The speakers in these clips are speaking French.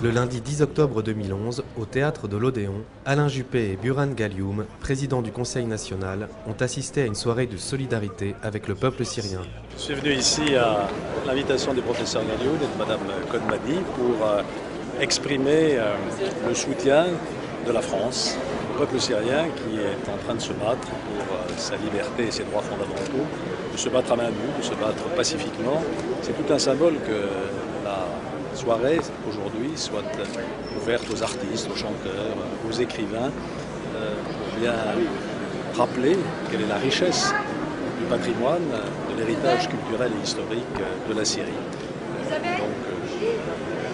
Le lundi 10 octobre 2011, au théâtre de l'Odéon, Alain Juppé et Buran Galioum, présidents du Conseil national, ont assisté à une soirée de solidarité avec le peuple syrien. Je suis venu ici à l'invitation du professeur Galioum et de Mme Kodmani pour exprimer le soutien de la France au peuple syrien qui est en train de se battre pour sa liberté et ses droits fondamentaux, de se battre à main nue, de se battre pacifiquement. C'est tout un symbole que la soirée aujourd'hui soit ouverte aux artistes, aux chanteurs, aux écrivains, pour bien rappeler quelle est la richesse du patrimoine, de l'héritage culturel et historique de la Syrie.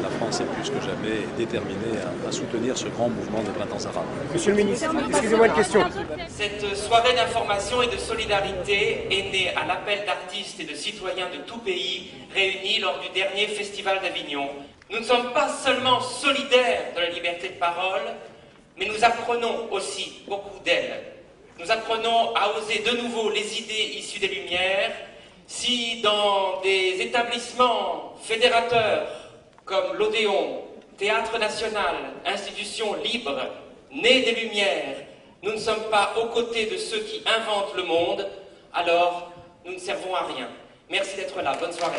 La France est plus que jamais déterminée à soutenir ce grand mouvement des printemps arabes. Monsieur le ministre, excusez-moi une question. Cette soirée d'information et de solidarité est née à l'appel d'artistes et de citoyens de tout pays réunis lors du dernier Festival d'Avignon. Nous ne sommes pas seulement solidaires de la liberté de parole, mais nous apprenons aussi beaucoup d'elle. Nous apprenons à oser de nouveau les idées issues des Lumières. Si dans des établissements fédérateurs comme l'Odéon, Théâtre National, institution libre, née des Lumières, nous ne sommes pas aux côtés de ceux qui inventent le monde, alors nous ne servons à rien. Merci d'être là. Bonne soirée.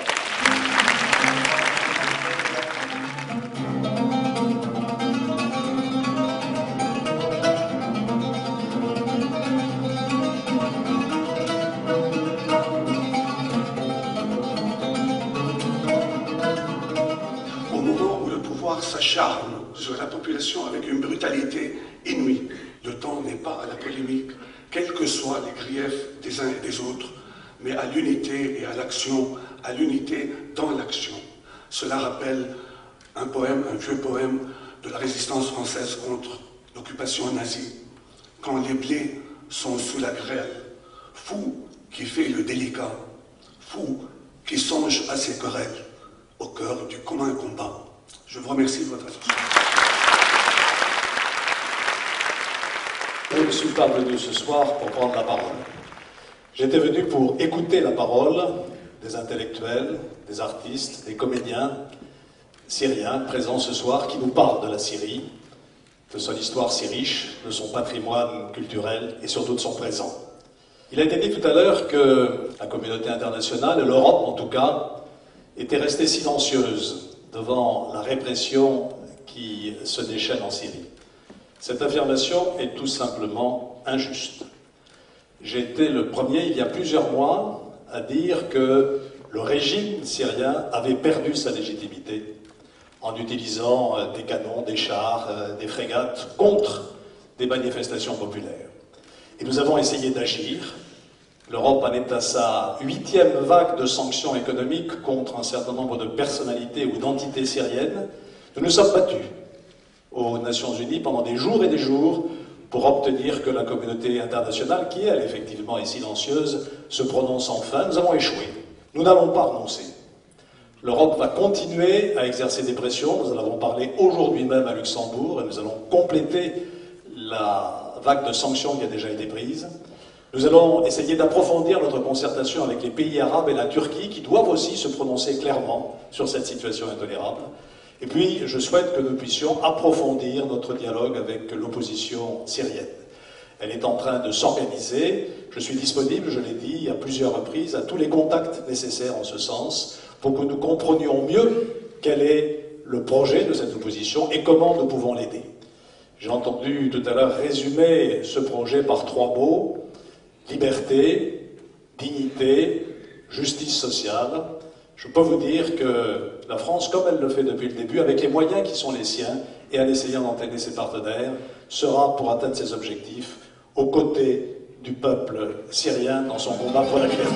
S'acharne sur la population avec une brutalité inouïe. Le temps n'est pas à la polémique, quels que soient les griefs des uns et des autres, mais à l'unité et à l'action, à l'unité dans l'action. Cela rappelle un poème, un vieux poème de la résistance française contre l'occupation nazie. Quand les blés sont sous la grêle, fou qui fait le délicat, fou qui songe à ses querelles, au cœur du commun combat. Je vous remercie de votre attention. Je ne suis pas venu ce soir pour prendre la parole. J'étais venu pour écouter la parole des intellectuels, des artistes, des comédiens syriens présents ce soir qui nous parlent de la Syrie, de son histoire si riche, de son patrimoine culturel et surtout de son présent. Il a été dit tout à l'heure que la communauté internationale, l'Europe en tout cas, était restée silencieuse devant la répression qui se déchaîne en Syrie. Cette affirmation est tout simplement injuste. J'ai été le premier, il y a plusieurs mois, à dire que le régime syrien avait perdu sa légitimité en utilisant des canons, des chars, des frégates contre des manifestations populaires. Et nous avons essayé d'agir. L'Europe en est à sa 8e vague de sanctions économiques contre un certain nombre de personnalités ou d'entités syriennes. Nous nous sommes battus aux Nations Unies pendant des jours et des jours pour obtenir que la communauté internationale, qui elle effectivement est silencieuse, se prononce enfin. Nous avons échoué. Nous n'allons pas renoncer. L'Europe va continuer à exercer des pressions. Nous en avons parlé aujourd'hui même à Luxembourg et nous allons compléter la vague de sanctions qui a déjà été prise. Nous allons essayer d'approfondir notre concertation avec les pays arabes et la Turquie qui doivent aussi se prononcer clairement sur cette situation intolérable. Et puis, je souhaite que nous puissions approfondir notre dialogue avec l'opposition syrienne. Elle est en train de s'organiser. Je suis disponible, je l'ai dit à plusieurs reprises, à tous les contacts nécessaires en ce sens pour que nous comprenions mieux quel est le projet de cette opposition et comment nous pouvons l'aider. J'ai entendu tout à l'heure résumer ce projet par 3 mots. Liberté, dignité, justice sociale. Je peux vous dire que la France, comme elle le fait depuis le début, avec les moyens qui sont les siens, et en essayant d'entraîner ses partenaires, sera, pour atteindre ses objectifs, aux côtés du peuple syrien dans son combat pour la liberté.